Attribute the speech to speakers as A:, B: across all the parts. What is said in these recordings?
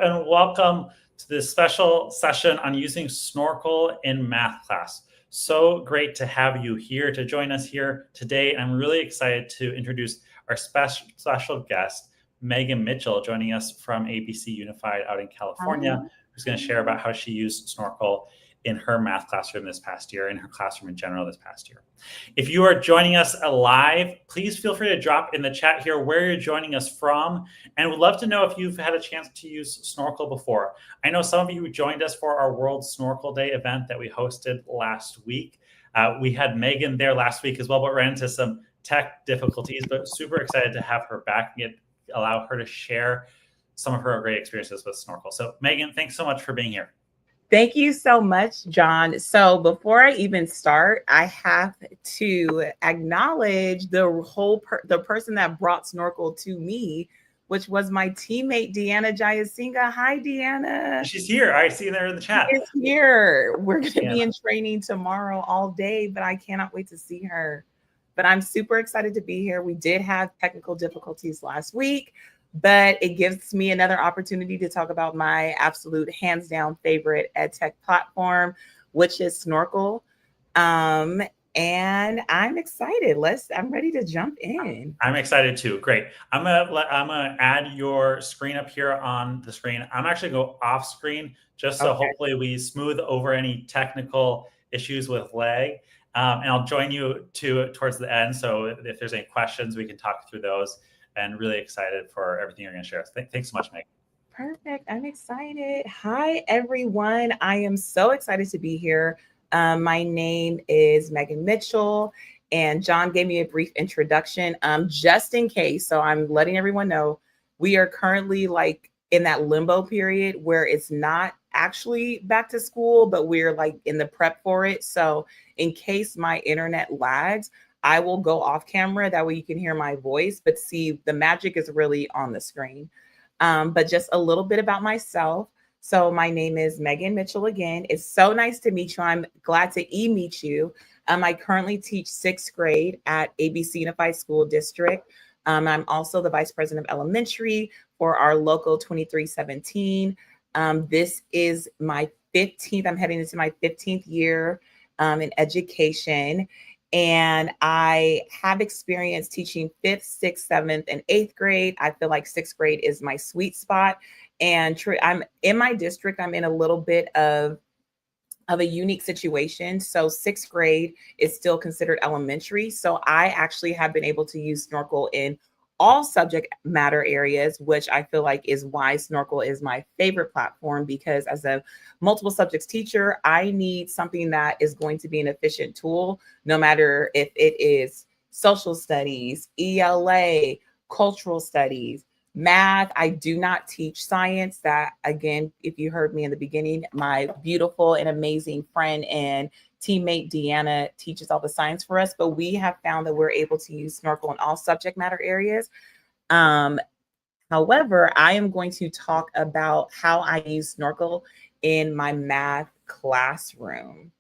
A: and welcome to this special session on using Snorkl in math class. So great to have you here to join us here today. I'm really excited to introduce our special guest, Megan Mitchell, joining us from ABC Unified out in California, who's going to share about how she used Snorkl in her math classroom this past year, in her classroom in general this past year. If you are joining us live, please feel free to drop in the chat here where you're joining us from, and we'd love to know if you've had a chance to use Snorkl before. I know some of you joined us for our World Snorkl Day event that we hosted last week. We had Megan there last week as well, but ran into some tech difficulties, but super excited to have her back and allow her to share some of her great experiences with Snorkl. So Megan, thanks so much for being here.
B: Thank you so much, John. So before I even start, I have to acknowledge the person that brought Snorkl to me, which was my teammate, Deanna Jayasinga. Hi, Deanna.
A: She's here. I see her in the chat.
B: She's here. We're going to be in training tomorrow all day, but I cannot wait to see her. But I'm super excited to be here. We did have technical difficulties last week, but it gives me another opportunity to talk about my absolute hands down favorite ed tech platform, which is Snorkl. And I'm excited. I'm ready to jump in.
A: I'm excited too. Great. I'm gonna add your screen up here on the screen. I'm actually gonna go off screen just so hopefully we smooth over any technical issues with lag. And I'll join you towards the end. So if there's any questions, we can talk through those. And really excited for everything you're going to share. Thanks so much, Meg.
B: Perfect. I'm excited. Hi, everyone. I am so excited to be here. My name is Megan Mitchell, and John gave me a brief introduction just in case. So I'm letting everyone know we are currently in that limbo period where it's not actually back to school, but we're in the prep for it. So in case my internet lags, I will go off camera. That way you can hear my voice, but see, the magic is really on the screen. But just a little bit about myself. So my name is Megan Mitchell again. It's so nice to meet you. I'm glad to meet you. I currently teach 6th grade at ABC Unified School District. I'm also the Vice President of Elementary for our local 2317. This is my 15th, I'm heading into my 15th year in education. And I have experience teaching 5th, 6th, 7th, and 8th grade. I feel like 6th grade is my sweet spot. And I'm in my district, I'm in a little bit of a unique situation. So 6th grade is still considered elementary. So I actually have been able to use Snorkl in all subject matter areas, which I feel like is why Snorkl is my favorite platform, because as a multiple subjects teacher, I need something that is going to be an efficient tool, no matter if it is social studies, ELA, cultural studies, math. I do not teach science. That, again, if you heard me in the beginning, my beautiful and amazing friend and teammate Deanna teaches all the science for us, but we have found that we're able to use Snorkl in all subject matter areas. However, I am going to talk about how I use Snorkl in my math classroom.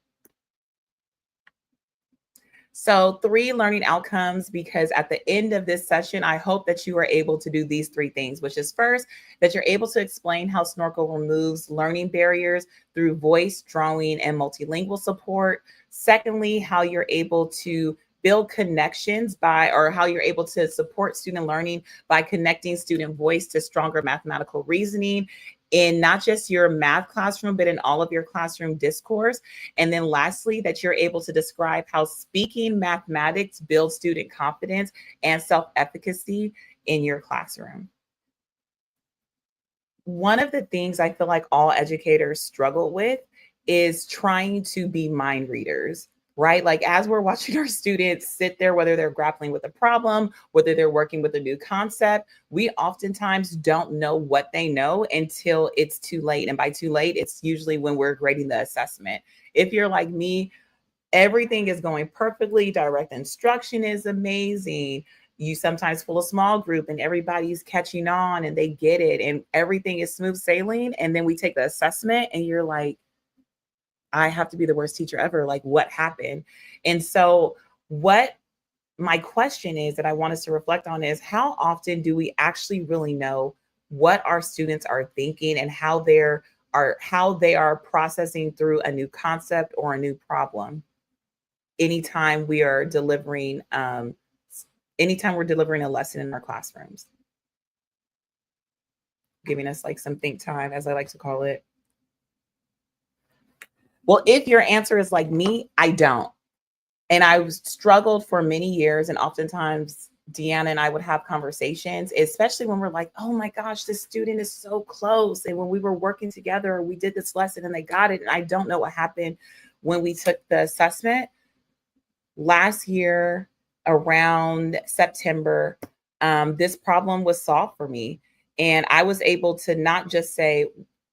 B: So 3 learning outcomes, because at the end of this session, I hope that you are able to do these 3 things, which is first, that you're able to explain how Snorkl removes learning barriers through voice, drawing, and multilingual support. Secondly, how you're able to build connections how you're able to support student learning by connecting student voice to stronger mathematical reasoning in not just your math classroom, but in all of your classroom discourse. And then lastly, that you're able to describe how speaking mathematics builds student confidence and self-efficacy in your classroom. One of the things I feel like all educators struggle with is trying to be mind readers, right? As we're watching our students sit there, whether they're grappling with a problem, whether they're working with a new concept, we oftentimes don't know what they know until it's too late. And by too late, it's usually when we're grading the assessment. If you're like me, everything is going perfectly. Direct instruction is amazing. You sometimes pull a small group and everybody's catching on and they get it and everything is smooth sailing. And then we take the assessment and you're like, I have to be the worst teacher ever. What happened? And so what my question is that I want us to reflect on is, how often do we actually really know what our students are thinking and how they are processing through a new concept or a new problem anytime we are delivering anytime we're delivering a lesson in our classrooms, giving us like some think time, as I like to call it. Well, if your answer is like me, I don't. And I struggled for many years, and oftentimes Deanna and I would have conversations, especially when we're like, oh my gosh, this student is so close. And when we were working together, we did this lesson and they got it. And I don't know what happened when we took the assessment last year around September. This problem was solved for me. And I was able to not just say,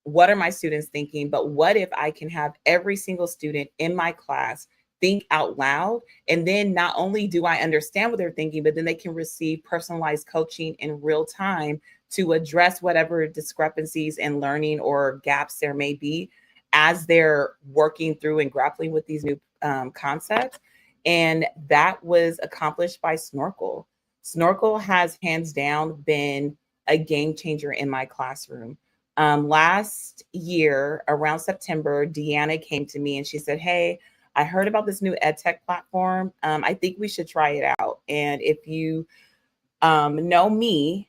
B: what are my students thinking, but what if I can have every single student in my class think out loud? And then not only do I understand what they're thinking, but then they can receive personalized coaching in real time to address whatever discrepancies in learning or gaps there may be as they're working through and grappling with these new concepts. And that was accomplished by Snorkl. Snorkl has hands down been a game changer in my classroom. Last year, around September, Deanna came to me and she said, hey, I heard about this new ed tech platform. I think we should try it out. And if you know me,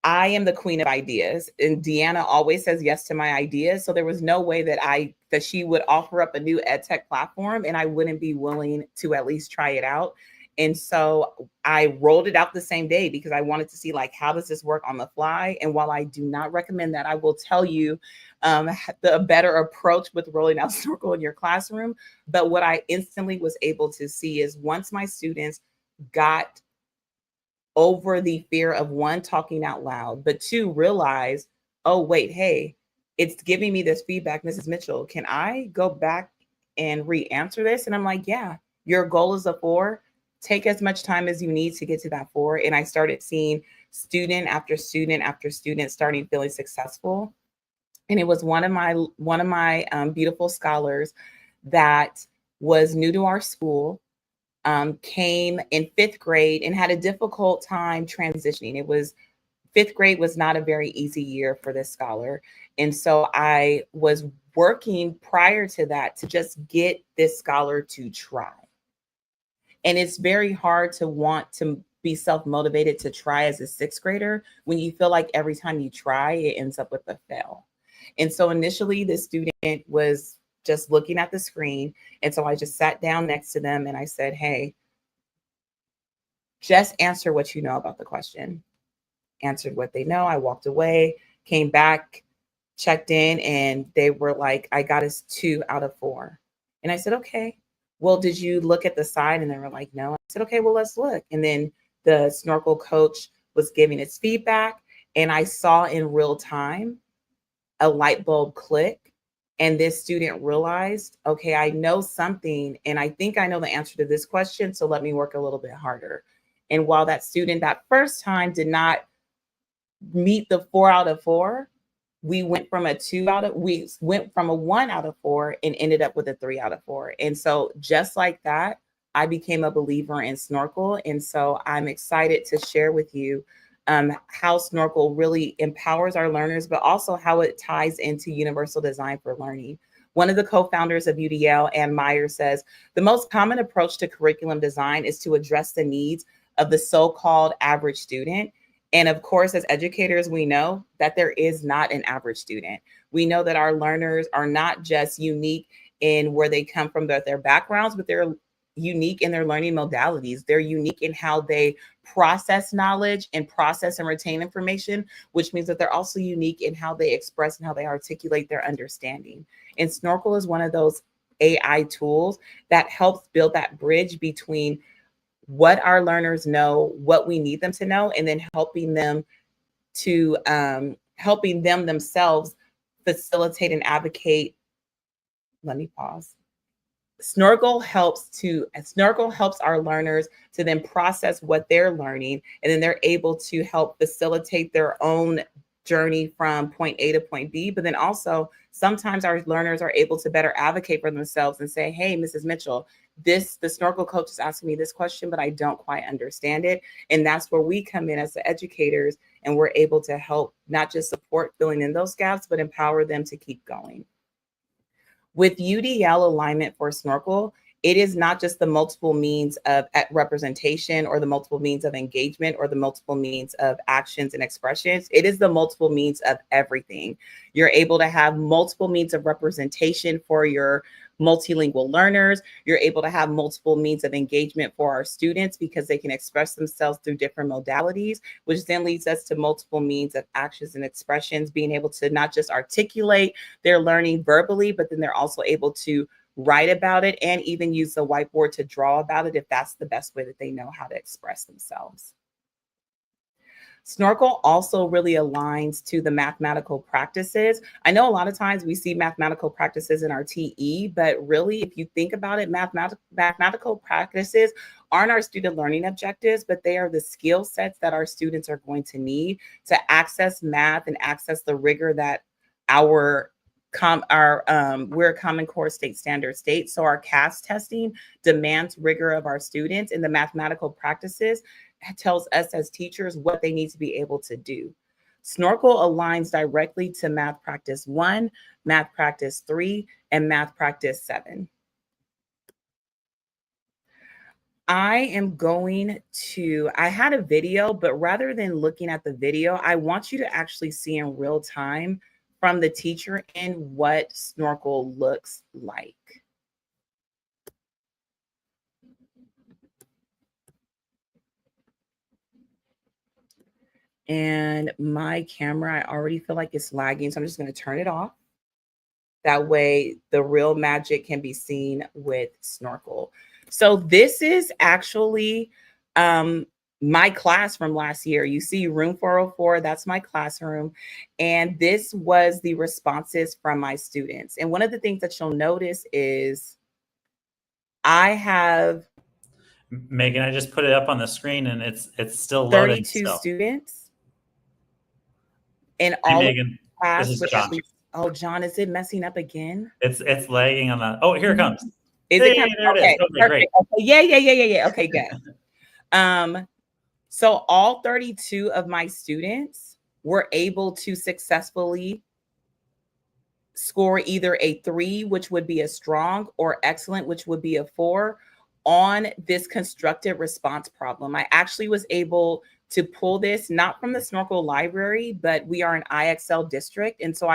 B: I am the queen of ideas, and Deanna always says yes to my ideas. So there was no way that she would offer up a new ed tech platform and I wouldn't be willing to at least try it out. And so I rolled it out the same day because I wanted to see like, how does this work on the fly? And while I do not recommend that, I will tell you the better approach with rolling out Snorkl in your classroom. But what I instantly was able to see is once my students got over the fear of one, talking out loud, but two, realize, oh, wait, hey, it's giving me this feedback, Mrs. Mitchell, can I go back and re-answer this? And I'm like, yeah, your goal is a 4. Take as much time as you need to get to that 4. And I started seeing student after student after student starting feeling successful. And it was one of my beautiful scholars that was new to our school, came in 5th grade and had a difficult time transitioning. 5th grade was not a very easy year for this scholar. And so I was working prior to that to just get this scholar to try. And it's very hard to want to be self-motivated to try as a 6th grader when you feel like every time you try, it ends up with a fail. And so initially the student was just looking at the screen. And so I just sat down next to them and I said, hey, just answer what you know about the question. Answered what they know. I walked away, came back, checked in, and they were like, I got us 2 out of 4. And I said, okay, well, did you look at the side? And they were like, no. I said, okay, well, let's look. And then the Snorkl coach was giving its feedback, and I saw in real time a light bulb click. And this student realized, okay, I know something, and I think I know the answer to this question, so let me work a little bit harder. And while that student that first time did not meet the 4 out of 4, we went from a 1 out of 4 and ended up with a 3 out of 4. And so just like that, I became a believer in Snorkl. And so I'm excited to share with you how Snorkl really empowers our learners, but also how it ties into universal design for learning. One of the co-founders of UDL, Ann Meyer, says, the most common approach to curriculum design is to address the needs of the so-called average student. And of course, as educators, we know that there is not an average student. We know that our learners are not just unique in where they come from, their backgrounds, but they're unique in their learning modalities. They're unique in how they process knowledge and process and retain information, which means that they're also unique in how they express and how they articulate their understanding. And Snorkl is one of those AI tools that helps build that bridge between what our learners know, what we need them to know, and then helping them themselves facilitate and advocate. Let me pause. Snorkl helps our learners to then process what they're learning, and then they're able to help facilitate their own journey from point A to point B, but then also sometimes our learners are able to better advocate for themselves and say, hey, Mrs. Mitchell, the Snorkl coach is asking me this question, but I don't quite understand it. And that's where we come in as the educators, and we're able to help not just support filling in those gaps, but empower them to keep going. With UDL alignment for Snorkl, it is not just the multiple means of representation or the multiple means of engagement or the multiple means of actions and expressions. It is the multiple means of everything. You're able to have multiple means of representation for your multilingual learners. You're able to have multiple means of engagement for our students because they can express themselves through different modalities, which then leads us to multiple means of actions and expressions, being able to not just articulate their learning verbally, but then they're also able to write about it and even use the whiteboard to draw about it if that's the best way that they know how to express themselves. Snorkl also really aligns to the mathematical practices. I know a lot of times we see mathematical practices in our TE, but really, if you think about it, mathematical practices aren't our student learning objectives, but they are the skill sets that our students are going to need to access math and access the rigor that we're a Common Core state standard state. So our CAS testing demands rigor of our students, and the mathematical practices tells us as teachers what they need to be able to do. Snorkl aligns directly to Math Practice 1, Math Practice 3, and Math Practice 7. I had a video, but rather than looking at the video, I want you to actually see in real time from the teacher and what Snorkl looks like. And my camera, I already feel like it's lagging, so I'm just going to turn it off. That way the real magic can be seen with Snorkl. So this is actually my class from last year. You see room 404, that's my classroom. And this was the responses from my students. And one of the things that you'll notice is I have
A: Megan, I just put it up on the screen and it's still loading.
B: 32 students. And
A: Hey,
B: all
A: Megan,
B: of class
A: this is
B: with
A: John.
B: at least, oh, John, is it messing up again?
A: It's lagging on the, oh, here it comes.
B: Is
A: hey,
B: it coming?
A: there
B: Okay,
A: it is. Okay,
B: perfect.
A: great.
B: Okay, yeah. Okay, good. So all 32 of my students were able to successfully score either a 3, which would be a strong, or excellent, which would be a 4, on this constructed response problem. I actually was able to pull this not from the Snorkl library, but we are an IXL district. And so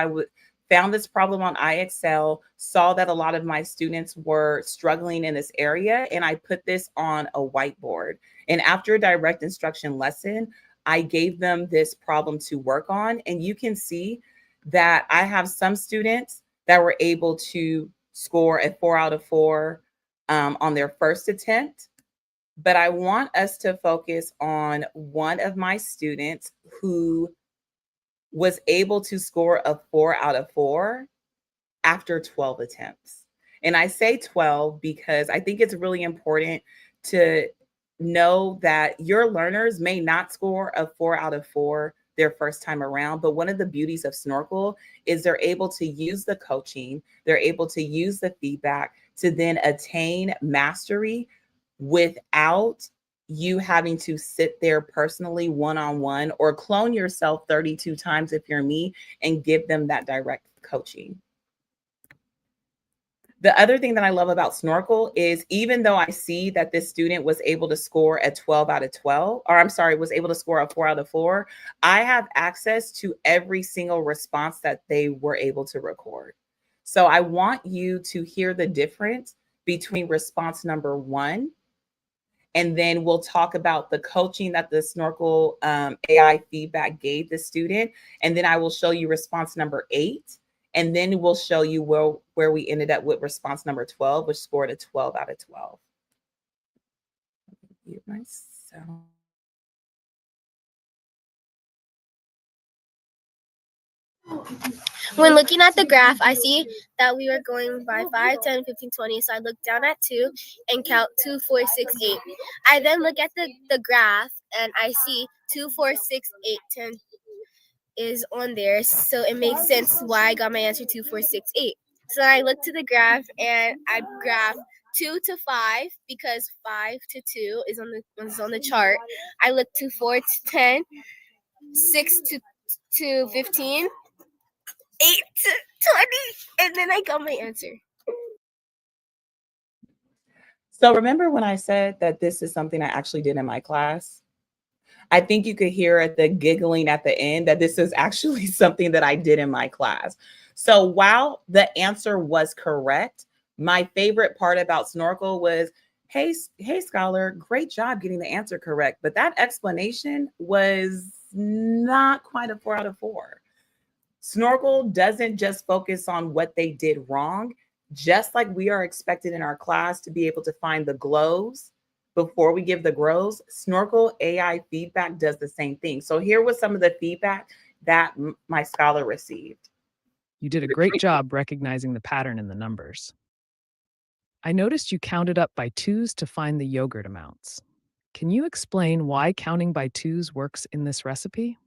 B: found this problem on IXL, saw that a lot of my students were struggling in this area, and I put this on a whiteboard. And after a direct instruction lesson, I gave them this problem to work on. And you can see that I have some students that were able to score a 4 out of 4 on their first attempt. But I want us to focus on one of my students who was able to score a 4 out of 4 after 12 attempts. And I say 12 because I think it's really important to know that your learners may not score a 4 out of 4 their first time around. But one of the beauties of Snorkl is they're able to use the coaching, they're able to use the feedback to then attain mastery without you having to sit there personally one-on-one or clone yourself 32 times if you're me and give them that direct coaching. The other thing that I love about Snorkl is even though I see that this student was able to score a 12 out of 12, or I'm sorry, was able to score a 4 out of 4, I have access to every single response that they were able to record. So I want you to hear the difference between response number 1, and then we'll talk about the coaching that the Snorkl AI feedback gave the student. And then I will show you response number 8. And then we'll show you where we ended up with response number 12, which scored a 12 out of 12. Mute myself.
C: When looking at the graph, I see that we were going by 5, 10, 15, 20. So I look down at 2 and count 2, 4, 6, 8. I then look at the graph and I see 2, 4, 6, 8, 10. is on there, so it makes sense why I got my answer 2468. So I looked to the graph and I graphed 2 to 5 because 5 to 2 is on the chart. I looked to 4 to 10, 6 to 15, 8 to 20, and then I got my answer.
B: So remember when I said that this is something I actually did in my class? I think you could hear at the giggling at the end that this is actually something that I did in my class. So while the answer was correct, my favorite part about Snorkl was, hey, scholar, great job getting the answer correct. But that explanation was not quite a 4 out of 4. Snorkl doesn't just focus on what they did wrong, just like we are expected in our class to be able to find the glows before we give the grows. Snorkl AI feedback does the same thing. So here was some of the feedback that my scholar received.
D: You did a great job recognizing the pattern in the numbers. I noticed you counted up by twos to find the yogurt amounts. Can you explain why counting by twos works in this recipe?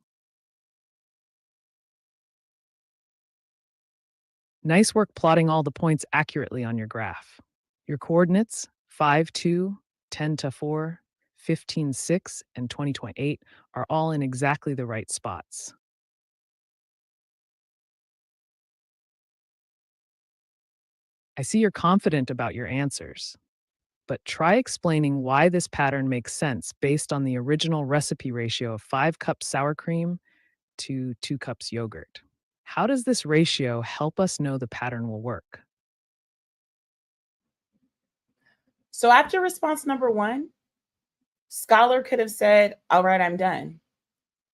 D: Nice work plotting all the points accurately on your graph. Your coordinates, 5, 2, 10 to 4, 15, 6, and 20.8 are all in exactly the right spots. I see you're confident about your answers, but try explaining why this pattern makes sense based on the original recipe ratio of 5 cups sour cream to 2 cups yogurt. How does this ratio help us know the pattern will work?
B: So after response number 1, scholar could have said, all right, I'm done.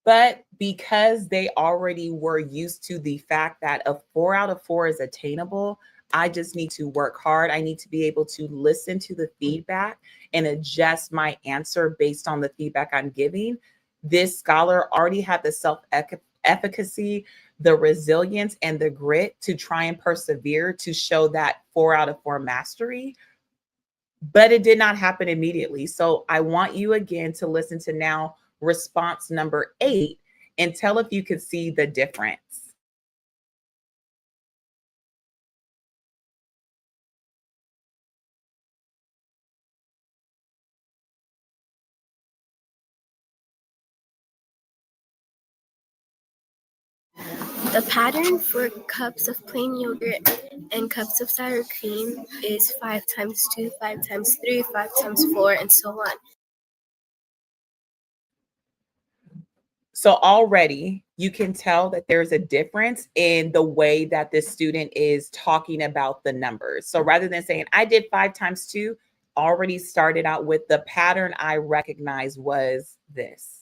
B: But because they already were used to the fact that a 4 out of 4 is attainable, I just need to work hard. I need to be able to listen to the feedback and adjust my answer based on the feedback I'm giving. This scholar already had the self-efficacy, the resilience, and the grit to try and persevere to show that 4 out of 4 mastery. But it did not happen immediately. So I want you again to listen to now response number 8 and tell if you could see the difference.
C: The pattern for cups of plain yogurt and cups of sour cream is 5 times 2, 5 times 3, 5 times 4, and so on.
B: So already you can tell that there's a difference in the way that this student is talking about the numbers. So rather than saying, I did 5 times 2, already started out with the pattern I recognize was this.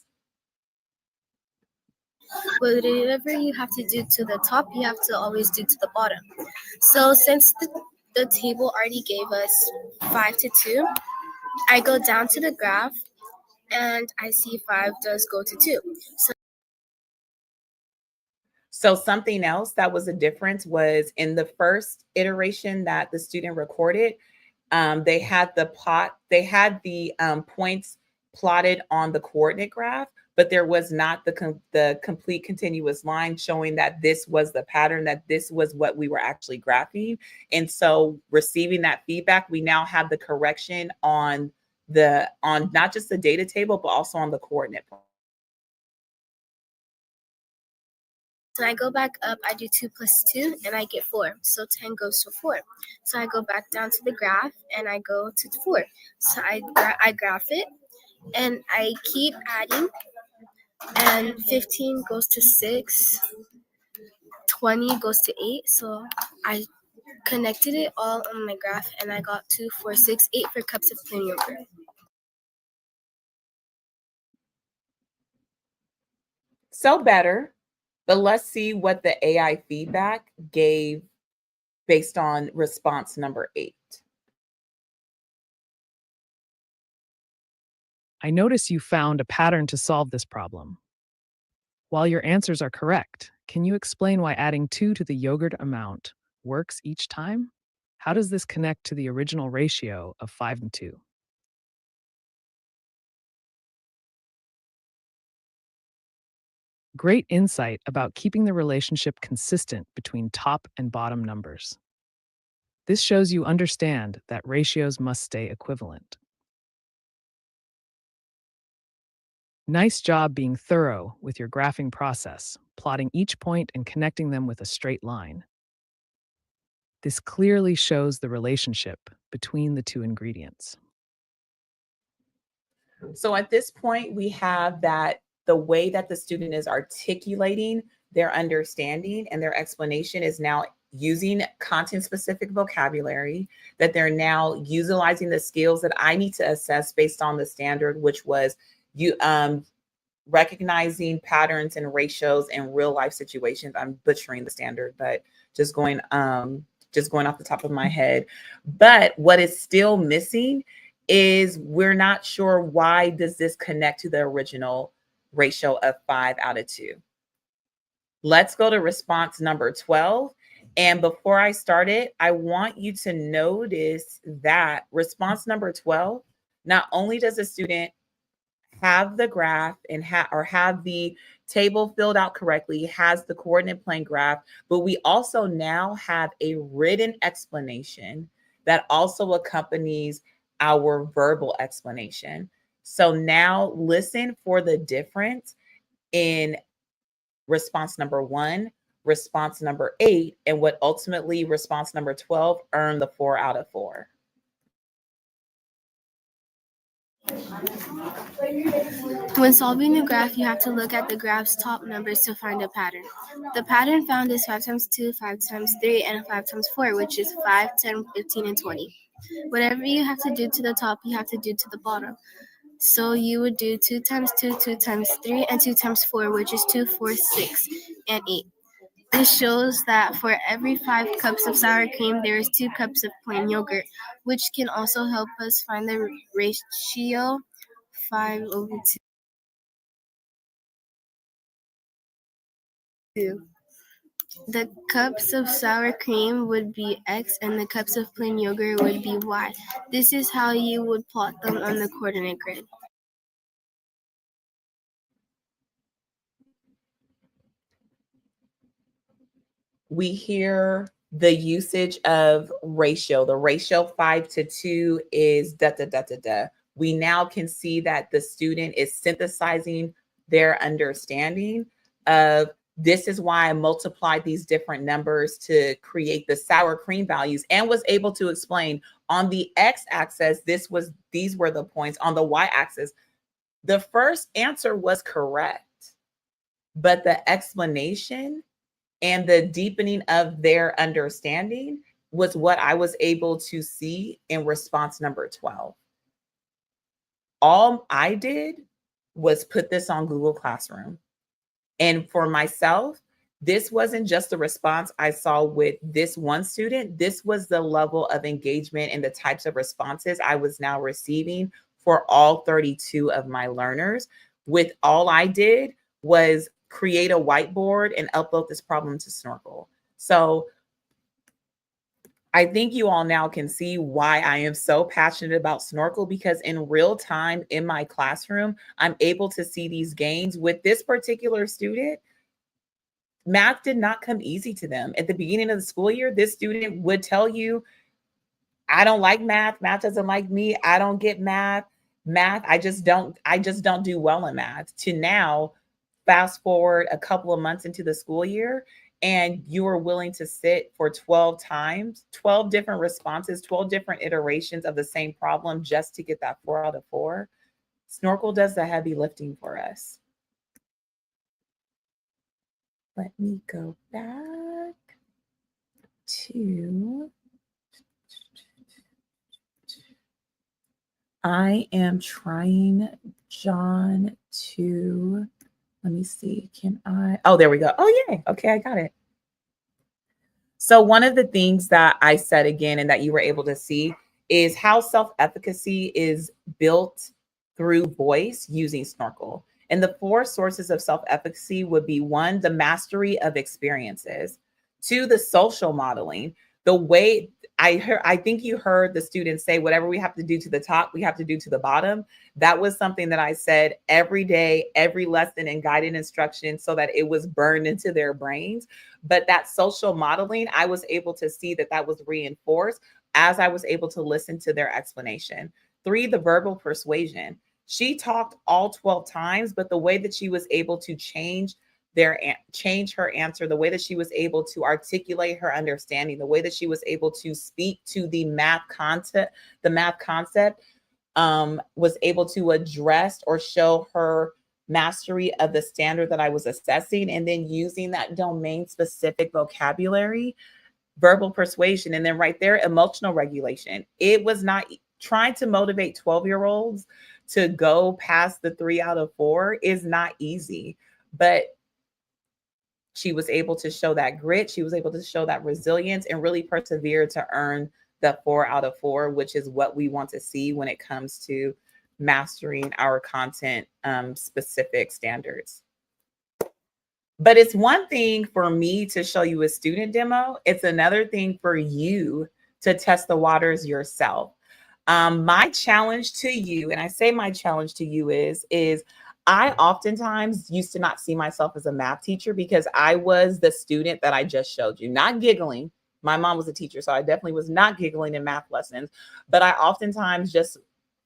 C: Whatever you have to do to the top, you have to always do to the bottom. So since the table already gave us 5 to 2, I go down to the graph and I see 5 does go to 2.
B: So something else that was a difference was in the first iteration that the student recorded, they had the points plotted on the coordinate graph, but there was not the complete continuous line showing that this was the pattern, that this was what we were actually graphing. And so receiving that feedback, we now have the correction on not just the data table, but also on the coordinate point.
C: So I go back up, I do 2 plus 2, and I get 4. So 10 goes to 4. So I go back down to the graph, and I go to 4. So I graph it, and I keep adding, and 15 goes to 6, 20 goes to 8. So I connected it all on my graph, and I got 2, 4, 6, 8 for cups of plain yogurt.
B: So better, but let's see what the AI feedback gave based on response number 8.
D: I notice you found a pattern to solve this problem. While your answers are correct, can you explain why adding 2 to the yogurt amount works each time? How does this connect to the original ratio of 5 and 2? Great insight about keeping the relationship consistent between top and bottom numbers. This shows you understand that ratios must stay equivalent. Nice job being thorough with your graphing process, plotting each point and connecting them with a straight line. This clearly shows the relationship between the two ingredients.
B: So at this point, we have that the way that the student is articulating their understanding and their explanation is now using content specific vocabulary, that they're now utilizing the skills that I need to assess based on the standard, which was you recognizing patterns and ratios in real life situations. I'm butchering the standard, but just going off the top of my head. But what is still missing is we're not sure why does this connect to the original ratio of 5 out of 2. Let's go to response number 12. And before I start it, I want you to notice that response number 12, not only does the student have the graph and have the table filled out correctly, has the coordinate plane graph, but we also now have a written explanation that also accompanies our verbal explanation. So now listen for the difference in response number 1, response number 8, and what ultimately response number 12 earned the 4 out of 4.
C: When solving the graph, you have to look at the graph's top numbers to find a pattern. The pattern found is 5 times 2, 5 times 3, and 5 times 4, which is 5, 10, 15, and 20. Whatever you have to do to the top, you have to do to the bottom. So you would do 2 times 2, 2 times 3, and 2 times 4, which is 2, 4, 6, and 8. This shows that for every 5 cups of sour cream, there is 2 cups of plain yogurt, which can also help us find the ratio 5 over 2. The cups of sour cream would be X and the cups of plain yogurt would be Y. This is how you would plot them on the coordinate grid.
B: We hear the usage of ratio. The ratio 5 to 2 is da da da da da. We now can see that the student is synthesizing their understanding of this is why I multiplied these different numbers to create the sour cream values and was able to explain on the x-axis, these were the points. On the y-axis, the first answer was correct, but the explanation and the deepening of their understanding was what I was able to see in response number 12. All I did was put this on Google Classroom. And for myself, this wasn't just the response I saw with this one student. This was the level of engagement and the types of responses I was now receiving for all 32 of my learners. With all I did was create a whiteboard and upload this problem to Snorkl. So I think you all now can see why I am so passionate about Snorkl, because in real time in my classroom, I'm able to see these gains. With this particular student, math did not come easy to them. At the beginning of the school year, this student would tell you, I don't like math. Math doesn't like me. I don't get math. I just don't do well in math. To now, fast forward a couple of months into the school year, and you are willing to sit for 12 times, 12 different responses, 12 different iterations of the same problem just to get that 4 out of 4. Snorkl does the heavy lifting for us. Let me go back to, I am trying, John, to, let me see, oh, there we go. Oh, yay. Okay, I got it. So one of the things that I said again, and that you were able to see, is how self-efficacy is built through voice using Snorkl. And the 4 sources of self-efficacy would be: 1, the mastery of experiences; 2, the social modeling. the way I think you heard the students say, whatever we have to do to the top, we have to do to the bottom. That was something that I said every day, every lesson and guided instruction, so that it was burned into their brains. But that social modeling, I was able to see that that was reinforced as I was able to listen to their explanation. 3, the verbal persuasion. She talked all 12 times, but the way that she was able to change her answer, the way that she was able to articulate her understanding, the way that she was able to speak to the math concept, was able to address or show her mastery of the standard that I was assessing, and then using that domain specific vocabulary, verbal persuasion, and then right there, emotional regulation. It was not trying to motivate 12-year-olds to go past the 3 out of 4 is not easy, but she was able to show that grit. She was able to show that resilience and really persevere to earn the 4 out of 4, which is what we want to see when it comes to mastering our content specific standards. But it's one thing for me to show you a student demo. It's another thing for you to test the waters yourself. My challenge to you, and I say my challenge to you is I oftentimes used to not see myself as a math teacher because I was the student that I just showed you, not giggling. My mom was a teacher, so I definitely was not giggling in math lessons, but I oftentimes just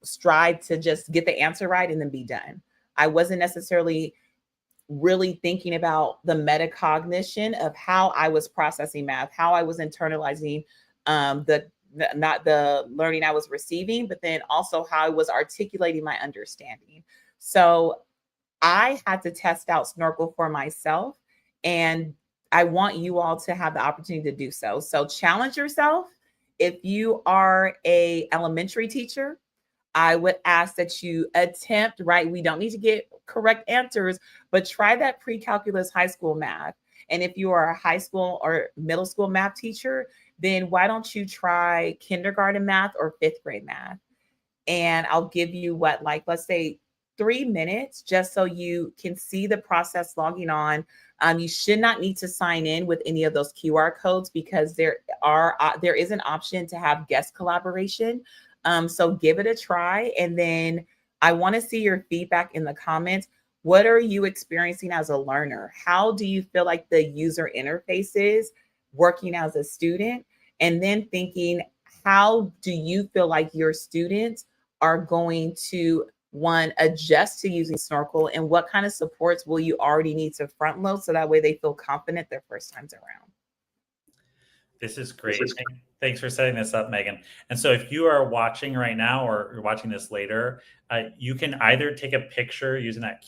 B: strive to just get the answer right and then be done. I wasn't necessarily really thinking about the metacognition of how I was processing math, how I was internalizing not the learning I was receiving, but then also how I was articulating my understanding. So I had to test out Snorkl for myself, and I want you all to have the opportunity to do so. So challenge yourself. If you are a elementary teacher, I would ask that you attempt, right? We don't need to get correct answers, but try that pre-calculus high school math. And if you are a high school or middle school math teacher, then why don't you try kindergarten math or 5th grade math? And I'll give you let's say 3 minutes just so you can see the process logging on. You should not need to sign in with any of those QR codes because there is an option to have guest collaboration. So give it a try. And then I want to see your feedback in the comments. What are you experiencing as a learner? How do you feel like the user interface is working as a student? And then thinking, how do you feel like your students are going to adjust to using Snorkl, and what kind of supports will you already need to front load so that way they feel confident their first times around?
A: This is great. Thanks for setting this up, Megan. And so if you are watching right now or you're watching this later, you can either take a picture using that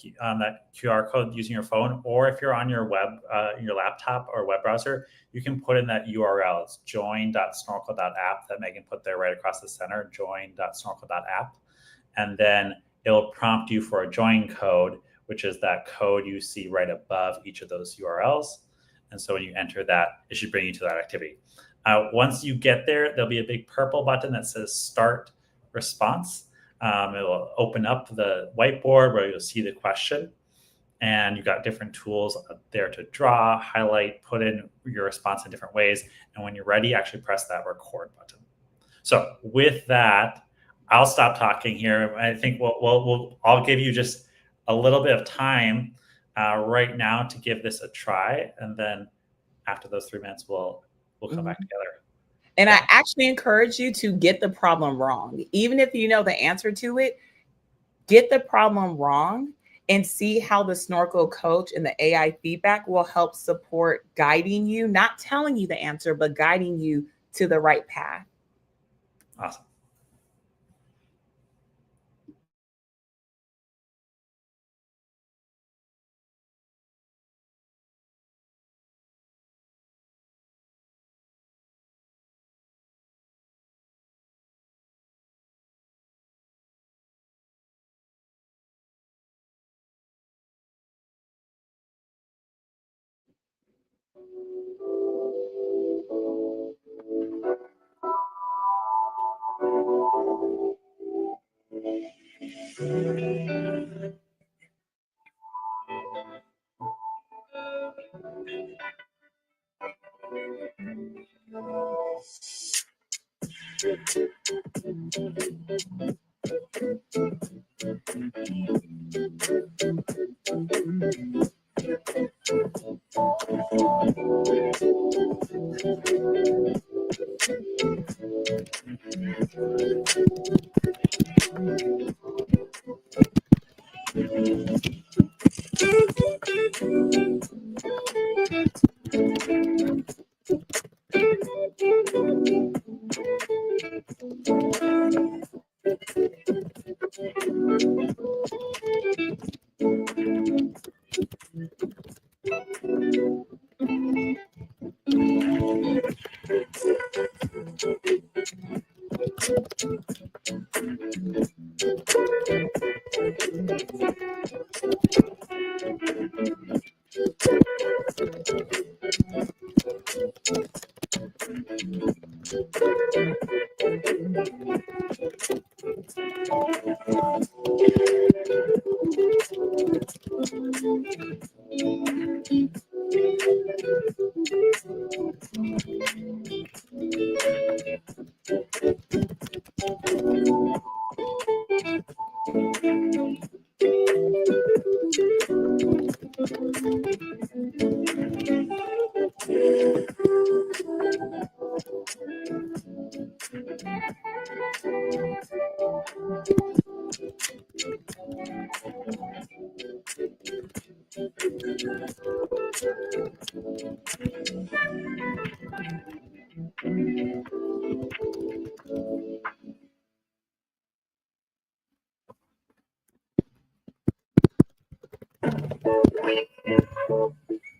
A: QR code using your phone, or if you're on your your laptop or web browser, you can put in that URL. It's join.snorkl.app that Megan put there right across the center, join.snorkl.app. And then it'll prompt you for a join code, which is that code you see right above each of those URLs. And so when you enter that, it should bring you to that activity. Once you get there, there'll be a big purple button that says Start Response. It will open up the whiteboard where you'll see the question. And you've got different tools there to draw, highlight, put in your response in different ways. And when you're ready, actually press that record button. So with that, I'll stop talking here. I think I'll give you just a little bit of time right now to give this a try, and then after those 3 minutes, we'll come back together.
B: And I actually encourage you to get the problem wrong, even if you know the answer to it. Get the problem wrong and see how the Snorkl coach and the AI feedback will help support guiding you, not telling you the answer, but guiding you to the right path.
A: Awesome.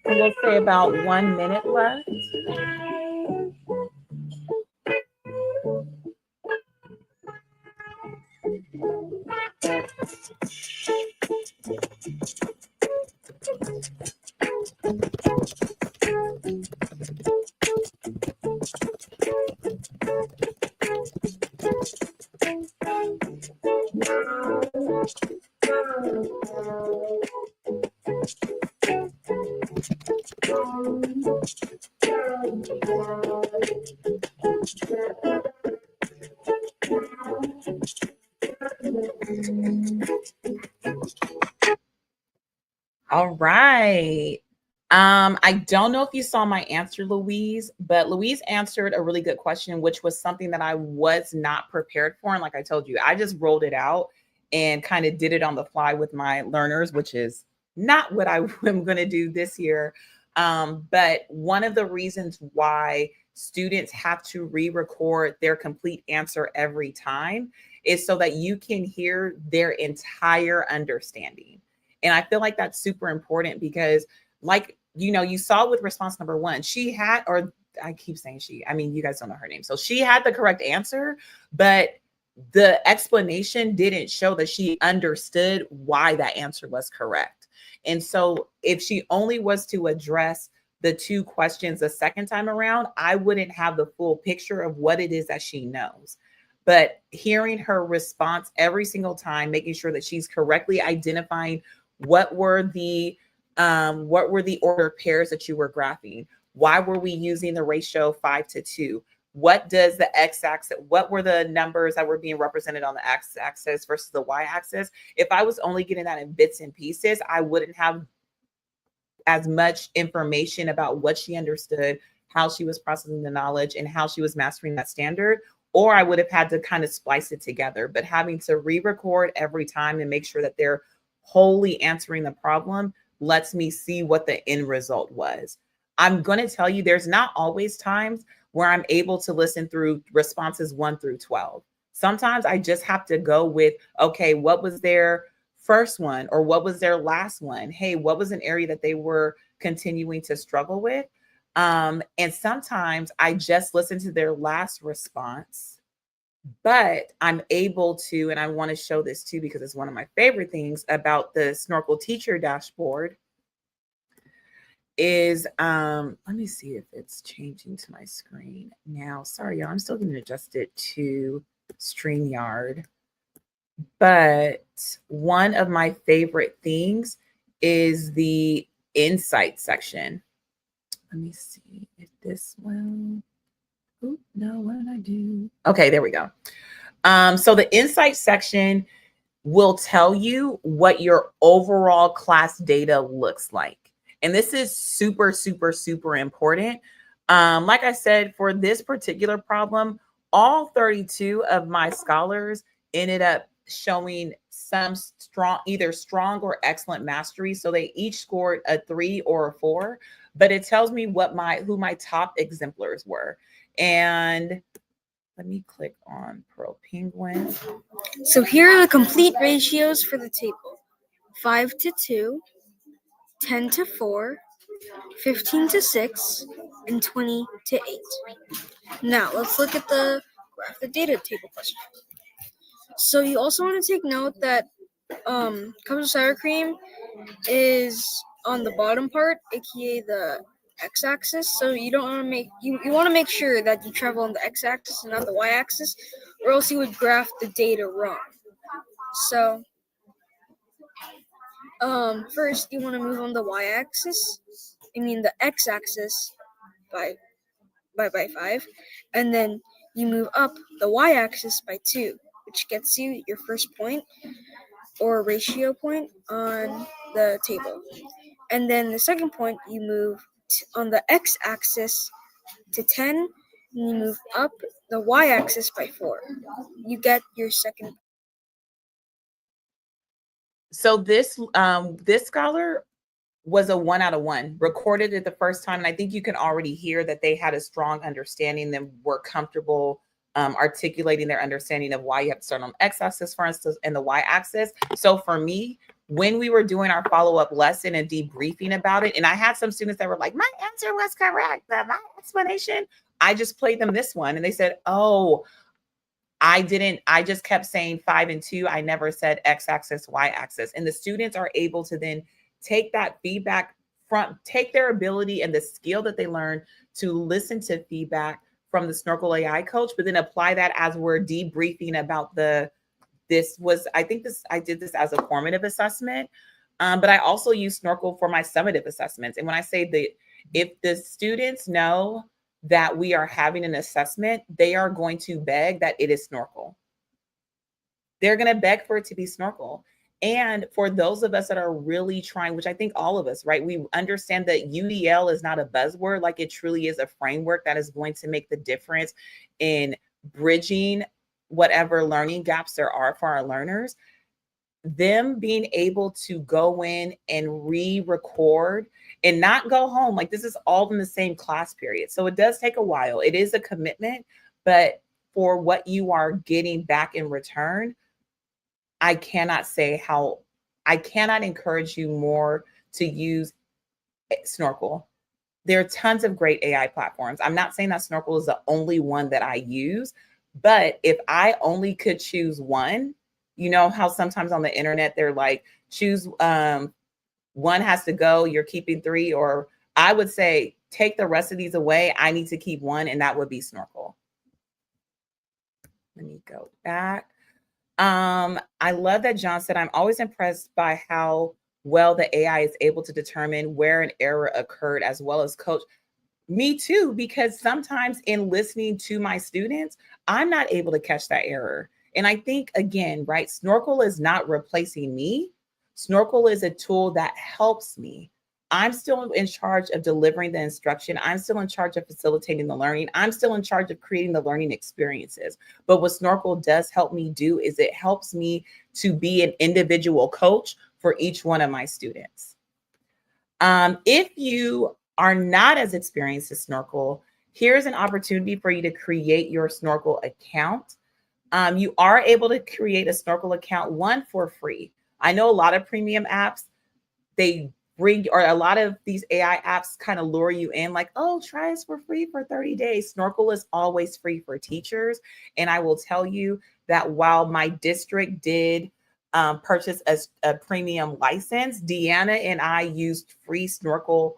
B: We'll say about 1 minute left. All right. I don't know if you saw my answer, Louise, but Louise answered a really good question, which was something that I was not prepared for. And like I told you, I just rolled it out and kind of did it on the fly with my learners, which is not what I am going to do this year. But one of the reasons why students have to re-record their complete answer every time is so that you can hear their entire understanding. And I feel like that's super important because, like, you saw with response number 1, she had, or I keep saying she, I mean, you guys don't know her name. So she had the correct answer, but the explanation didn't show that she understood why that answer was correct. And so if she only was to address the 2 questions the second time around, I wouldn't have the full picture of what it is that she knows. But hearing her response every single time, making sure that she's correctly identifying what were the ordered pairs that you were graphing? Why were we using the ratio 5:2? What does the x-axis, what were the numbers that were being represented on the x-axis versus the y-axis? If I was only getting that in bits and pieces, I wouldn't have as much information about what she understood, how she was processing the knowledge, and how she was mastering that standard, or I would have had to kind of splice it together. But having to re-record every time and make sure that they're wholly answering the problem lets me see what the end result was. I'm going to tell you, there's not always times where I'm able to listen through responses 1 through 12. Sometimes I just have to go with, okay, what was their first one, or what was their last one? Hey, what was an area that they were continuing to struggle with? And sometimes I just listen to their last response, but I'm able to, and I want to show this too, because it's one of my favorite things about the Snorkl teacher dashboard is, let me see if it's changing to my screen now. Sorry, y'all, I'm still going to adjust it to StreamYard. But one of my favorite things is the insight section. Let me see if this will. Oop, no, what did I do? Okay, there we go. So the insight section will tell you what your overall class data looks like. And this is super, super, super important. Like I said, for this particular problem, all 32 of my scholars ended up showing some either strong or excellent mastery. So they each scored a 3 or a 4, but it tells me who my top exemplars were. And let me click on Pearl Penguin.
C: So here are the complete ratios for the table: 5 to 2, 10 to 4, 15 to 6, and 20 to 8. Now let's look at the graph the data table question. So you also want to take note that cups of sour cream is on the bottom part, aka the x-axis. So you don't want to you want to make sure that you travel on the x-axis and not the y-axis, or else you would graph the data wrong. So first you want to move on the the x-axis by 5, and then you move up the y-axis by 2, which gets you your first point or ratio point on the table. And then the second point, you move on the x-axis to 10, and you move up the y-axis by 4. You get your second.
B: So this scholar was a 1 out of 1, recorded it the first time. And I think you can already hear that they had a strong understanding and were comfortable articulating their understanding of why you have to start on the x-axis, for instance, and the y-axis. So for me, when we were doing our follow-up lesson and debriefing about it, and I had some students that were like, my answer was correct, but my explanation, I just played them this one. And they said, oh, I just kept saying 5 and 2. I never said x-axis, y-axis. And the students are able to then take that feedback take their ability and the skill that they learn to listen to feedback from the Snorkl AI coach, but then apply that as we're debriefing about I did this as a formative assessment, but I also use Snorkl for my summative assessments. And when I say that if the students know that we are having an assessment, they are going to beg that it is Snorkl. They're going to beg for it to be Snorkl. And for those of us that are really trying, which I think all of us, right, we understand that UDL is not a buzzword, like it truly is a framework that is going to make the difference in bridging whatever learning gaps there are for our learners. Them being able to go in and re-record and not go home, like this is all in the same class period. So it does take a while. It is a commitment, but for what you are getting back in return, I cannot encourage you more to use Snorkl. There are tons of great AI platforms. I'm not saying that Snorkl is the only one that I use, but if I only could choose one, you know how sometimes on the internet, they're like, choose one has to go, you're keeping 3, or I would say, take the rest of these away. I need to keep one, and that would be Snorkl. Let me go back. I love that John said, I'm always impressed by how well the AI is able to determine where an error occurred, as well as coach. Me too, because sometimes in listening to my students, I'm not able to catch that error. And I think, again, right, Snorkl is not replacing me. Snorkl is a tool that helps me. I'm still in charge of delivering the instruction. I'm still in charge of facilitating the learning. I'm still in charge of creating the learning experiences. But what Snorkl does help me do is it helps me to be an individual coach for each one of my students. If you are not as experienced as Snorkl, here's an opportunity for you to create your Snorkl account. You are able to create a Snorkl account, one for free. I know a lot of premium apps, or a lot of these AI apps kind of lure you in like, oh, try us for free for 30 days. Snorkl is always free for teachers. And I will tell you that while my district did purchase a premium license, Deanna and I used free Snorkl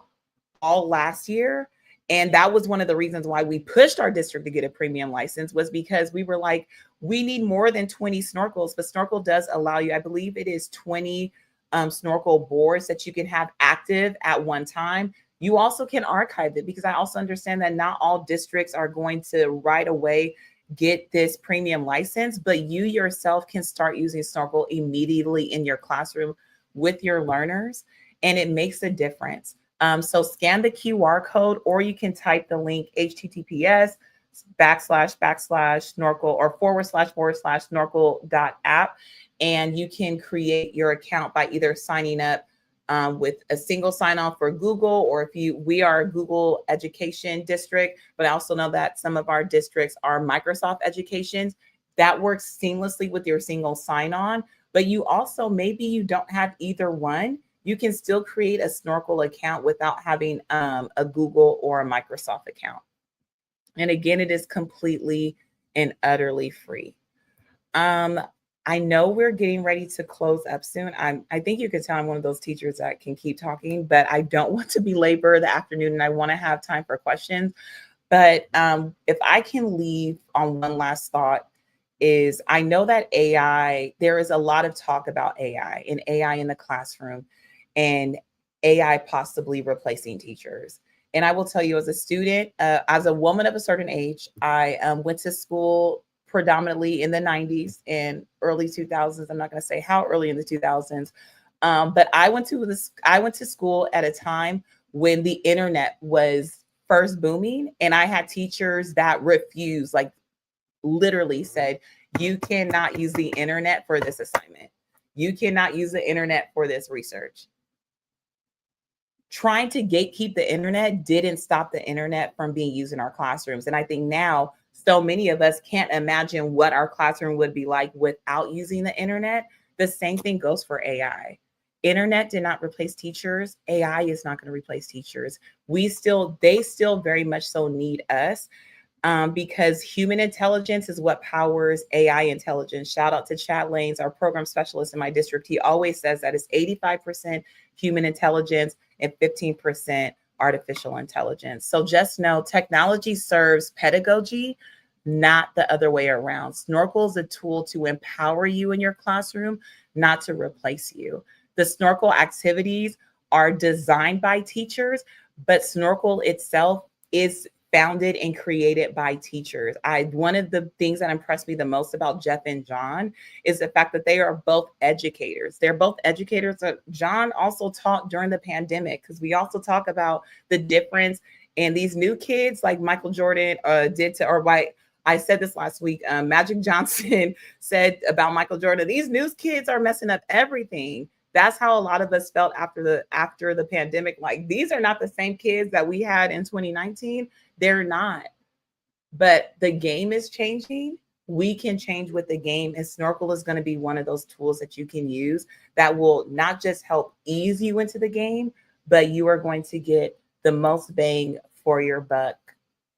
B: all last year. And that was one of the reasons why we pushed our district to get a premium license, was because we were like, we need more than 20 Snorkls, but Snorkl does allow you, I believe it is 20 Snorkl boards that you can have active at one time. You also can archive it, because I also understand that not all districts are going to right away get this premium license, but you yourself can start using Snorkl immediately in your classroom with your learners, and it makes a difference. So scan the QR code, or you can type the link https://Snorkl or // Snorkl.app, and you can create your account by either signing up with a single sign-on for Google, or we are a Google education district, but I also know that some of our districts are Microsoft educations. That works seamlessly with your single sign-on. But you also, maybe you don't have either one, you can still create a Snorkl account without having a Google or a Microsoft account. And again, it is completely and utterly free. I know we're getting ready to close up soon. I think you could tell I'm one of those teachers that can keep talking, but I don't want to belabor the afternoon, and I want to have time for questions. But if I can leave on one last thought, is I know that AI, there is a lot of talk about AI and AI in the classroom, and AI possibly replacing teachers. And I will tell you, as a student, as a woman of a certain age, I went to school predominantly in the 90s and early 2000s. I'm not going to say how early in the 2000s, but I went to school at a time when the internet was first booming, and I had teachers that refused, like literally said, you cannot use the internet for this assignment. You cannot use the internet for this research. Trying to gatekeep the internet didn't stop the internet from being used in our classrooms. And I think now so many of us can't imagine what our classroom would be like without using the internet. The same thing goes for AI. Internet did not replace teachers. AI is not going to replace teachers. They still very much so need us. Because human intelligence is what powers AI intelligence. Shout out to Chad Lanes, our program specialist in my district. He always says that it's 85% human intelligence and 15% artificial intelligence. So just know technology serves pedagogy, not the other way around. Snorkl is a tool to empower you in your classroom, not to replace you. The Snorkl activities are designed by teachers, but Snorkl itself is founded and created by teachers. One of the things that impressed me the most about Jeff and John is the fact that they are both educators. They're both educators. John also taught during the pandemic, because we also talk about the difference in these new kids, like Michael Jordan I said this last week. Magic Johnson said about Michael Jordan, these new kids are messing up everything. That's how a lot of us felt after the pandemic. Like, these are not the same kids that we had in 2019. They're not. But the game is changing. We can change with the game, and Snorkl is going to be one of those tools that you can use that will not just help ease you into the game, but you are going to get the most bang for your buck.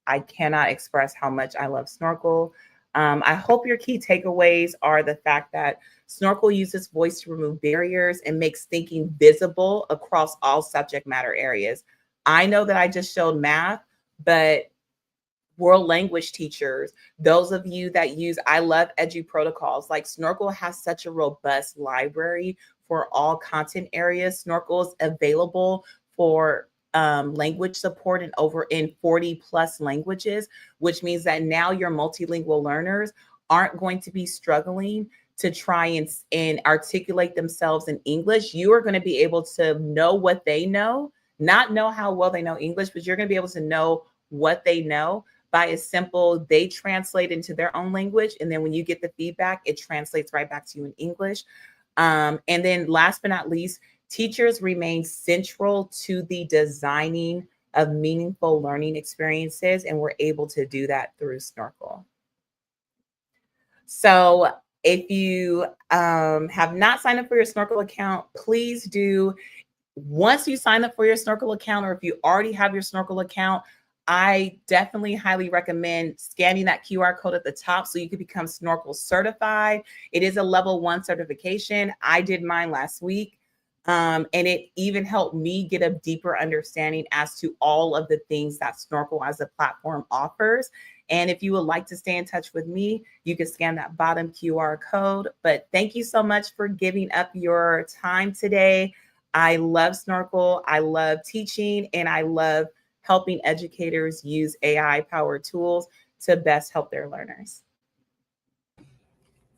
B: I cannot express how much I love Snorkl. I hope your key takeaways are the fact that Snorkl uses voice to remove barriers and makes thinking visible across all subject matter areas. I know that I just showed math, but world language teachers, those of you that use I Love Edu protocols, like Snorkl has such a robust library for all content areas. Snorkl is available for language support in 40 plus languages, which means that now your multilingual learners aren't going to be struggling to try and articulate themselves in English. You are going to be able to know what they know, not know how well they know English, but you're going to be able to know what they know by a simple, they translate into their own language. And then when you get the feedback, it translates right back to you in English. And then last but not least, teachers remain central to the designing of meaningful learning experiences. And we're able to do that through Snorkl. So if you have not signed up for your Snorkl account, please do. Once you sign up for your Snorkl account, or if you already have your Snorkl account, I definitely highly recommend scanning that QR code at the top so you can become Snorkl certified. It is a level 1 certification. I did mine last week. And it even helped me get a deeper understanding as to all of the things that Snorkl as a platform offers. And if you would like to stay in touch with me, you can scan that bottom QR code. But thank you so much for giving up your time today. I love Snorkl. I love teaching, and I love helping educators use AI-powered tools to best help their learners.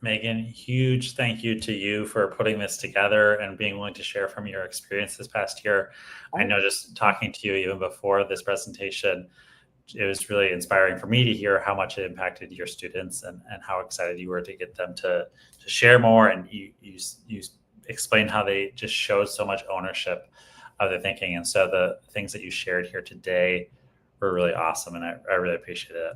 A: Megan, huge thank you to you for putting this together and being willing to share from your experience this past year. I know just talking to you even before this presentation, it was really inspiring for me to hear how much it impacted your students and how excited you were to get them to share more. And you explained how they just showed so much ownership of their thinking. And so the things that you shared here today were really awesome. And I really appreciate it.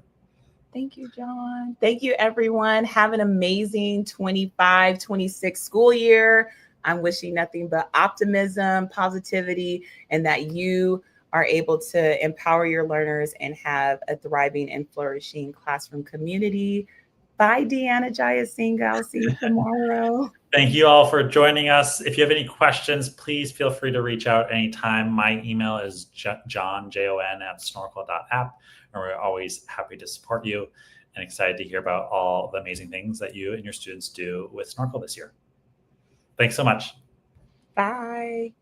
B: Thank you, John. Thank you, everyone. Have an amazing 25-26 school year. I'm wishing nothing but optimism, positivity, and that you are able to empower your learners and have a thriving and flourishing classroom community. Bye, Deanna Jayasinga. I'll see you tomorrow.
A: Thank you all for joining us. If you have any questions, please feel free to reach out anytime. My email is john@snorkl.app, and we're always happy to support you and excited to hear about all the amazing things that you and your students do with Snorkl this year. Thanks so much.
B: Bye.